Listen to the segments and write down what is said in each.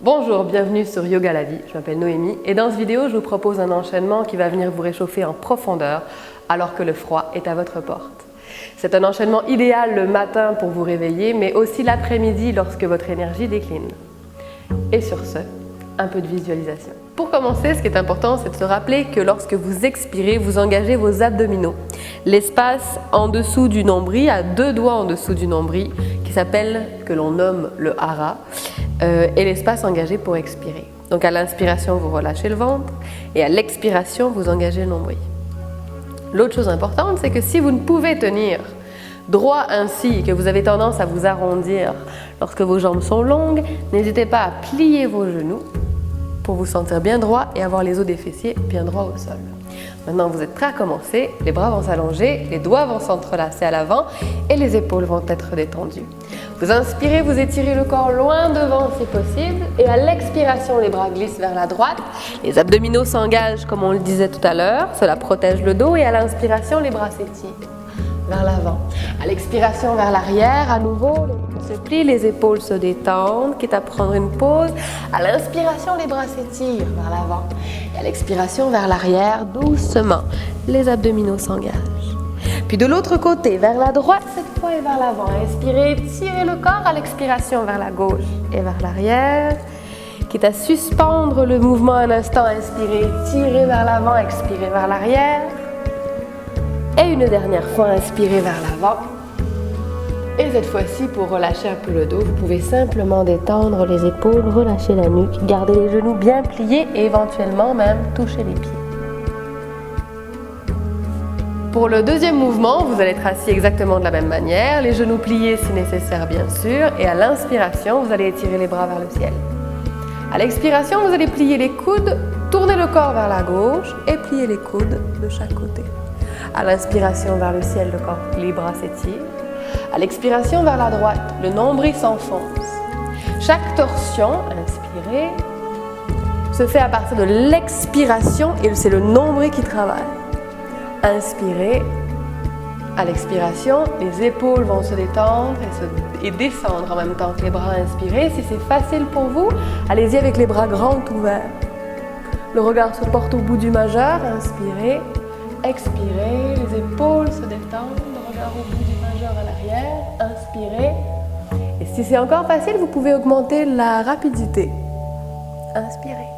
Bonjour, bienvenue sur Yoga la vie, je m'appelle Noémie et dans cette vidéo je vous propose un enchaînement qui va venir vous réchauffer en profondeur alors que le froid est à votre porte. C'est un enchaînement idéal le matin pour vous réveiller mais aussi l'après-midi lorsque votre énergie décline. Et sur ce, un peu de visualisation. Pour commencer, ce qui est important, c'est de se rappeler que lorsque vous expirez, vous engagez vos abdominaux. L'espace en dessous du nombril, à 2 doigts en dessous du nombril, qui s'appelle, que l'on nomme le hara, est l'espace engagé pour expirer. Donc à l'inspiration, vous relâchez le ventre et à l'expiration, vous engagez le nombril. L'autre chose importante, c'est que si vous ne pouvez tenir droit ainsi et que vous avez tendance à vous arrondir lorsque vos jambes sont longues, n'hésitez pas à plier vos genoux pour vous sentir bien droit et avoir les os des fessiers bien droits au sol. Maintenant, vous êtes prêts à commencer, les bras vont s'allonger, les doigts vont s'entrelacer à l'avant et les épaules vont être détendues. Vous inspirez, vous étirez le corps loin devant si possible et à l'expiration, les bras glissent vers la droite, les abdominaux s'engagent comme on le disait tout à l'heure, cela protège le dos et à l'inspiration, les bras s'étirent vers l'avant. À l'expiration vers l'arrière, à nouveau, les bras se plient, les épaules se détendent, quitte à prendre une pause. À l'inspiration, les bras s'étirent vers l'avant. Et à l'expiration vers l'arrière, doucement, les abdominaux s'engagent. Puis de l'autre côté, vers la droite cette fois et vers l'avant. Inspirez, tirez le corps. À l'expiration vers la gauche et vers l'arrière. Quitte à suspendre le mouvement un instant, inspirez, tirez vers l'avant, expirez vers l'arrière. Et une dernière fois, inspirez vers l'avant. Et cette fois-ci, pour relâcher un peu le dos, vous pouvez simplement détendre les épaules, relâcher la nuque, garder les genoux bien pliés et éventuellement même toucher les pieds. Pour le deuxième mouvement, vous allez être assis exactement de la même manière, les genoux pliés si nécessaire bien sûr, et à l'inspiration, vous allez étirer les bras vers le ciel. À l'expiration, vous allez plier les coudes, tourner le corps vers la gauche et plier les coudes de chaque côté. À l'inspiration vers le ciel, le corps, les bras s'étirent. À l'expiration vers la droite, le nombril s'enfonce. Chaque torsion, inspirez, se fait à partir de l'expiration et c'est le nombril qui travaille. Inspirez. À l'expiration, les épaules vont se détendre et descendre en même temps que les bras. Inspirez. Si c'est facile pour vous, allez-y avec les bras grands ouverts. Le regard se porte au bout du majeur. Inspirez. Expirez, les épaules se détendent, regard au bout du majeur à l'arrière, inspirez. Et si c'est encore facile, vous pouvez augmenter la rapidité. Inspirez.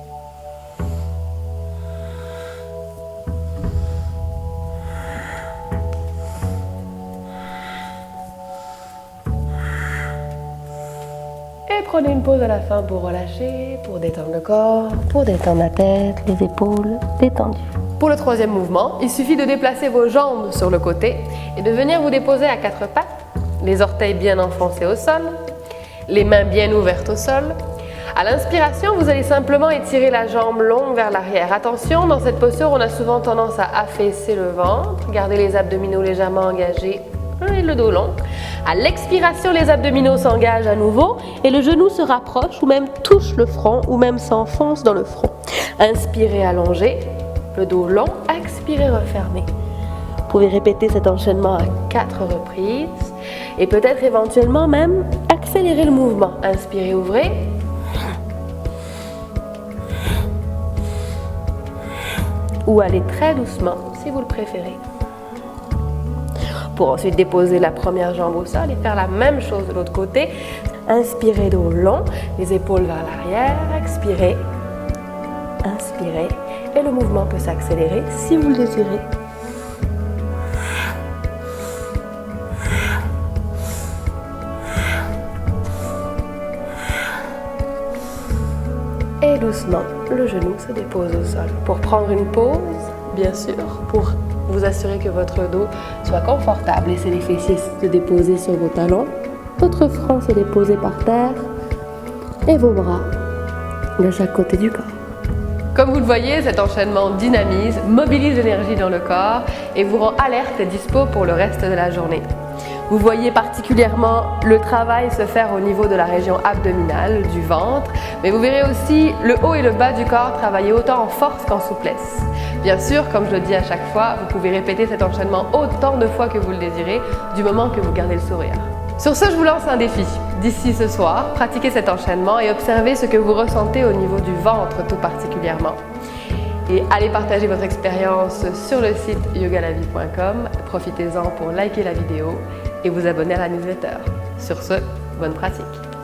Et prenez une pause à la fin pour relâcher, pour détendre le corps, pour détendre la tête, les épaules détendues. Pour le troisième mouvement, il suffit de déplacer vos jambes sur le côté et de venir vous déposer à 4 pattes, les orteils bien enfoncés au sol, les mains bien ouvertes au sol. À l'inspiration, vous allez simplement étirer la jambe longue vers l'arrière. Attention, dans cette posture, on a souvent tendance à affaisser le ventre, garder les abdominaux légèrement engagés et le dos long. À l'expiration, les abdominaux s'engagent à nouveau et le genou se rapproche ou même touche le front ou même s'enfonce dans le front. Inspirez, allongez. Le dos long, expirez, refermez. Vous pouvez répéter cet enchaînement à 4 reprises et peut-être éventuellement même accélérer le mouvement. Inspirez, ouvrez. Ou allez très doucement si vous le préférez. Pour ensuite déposer la première jambe au sol et faire la même chose de l'autre côté. Inspirez, dos long, les épaules vers l'arrière, expirez, inspirez. Et le mouvement peut s'accélérer si vous le désirez. Et doucement, le genou se dépose au sol. Pour prendre une pause, bien sûr, pour vous assurer que votre dos soit confortable. Laissez les fessiers se déposer sur vos talons, votre front se déposer par terre et vos bras de chaque côté du corps. Comme vous le voyez, cet enchaînement dynamise, mobilise l'énergie dans le corps et vous rend alerte et dispo pour le reste de la journée. Vous voyez particulièrement le travail se faire au niveau de la région abdominale, du ventre, mais vous verrez aussi le haut et le bas du corps travailler autant en force qu'en souplesse. Bien sûr, comme je le dis à chaque fois, vous pouvez répéter cet enchaînement autant de fois que vous le désirez, du moment que vous gardez le sourire. Sur ce, je vous lance un défi. D'ici ce soir, pratiquez cet enchaînement et observez ce que vous ressentez au niveau du ventre tout particulièrement. Et allez partager votre expérience sur le site yogalavie.com. Profitez-en pour liker la vidéo et vous abonner à la newsletter. Sur ce, bonne pratique!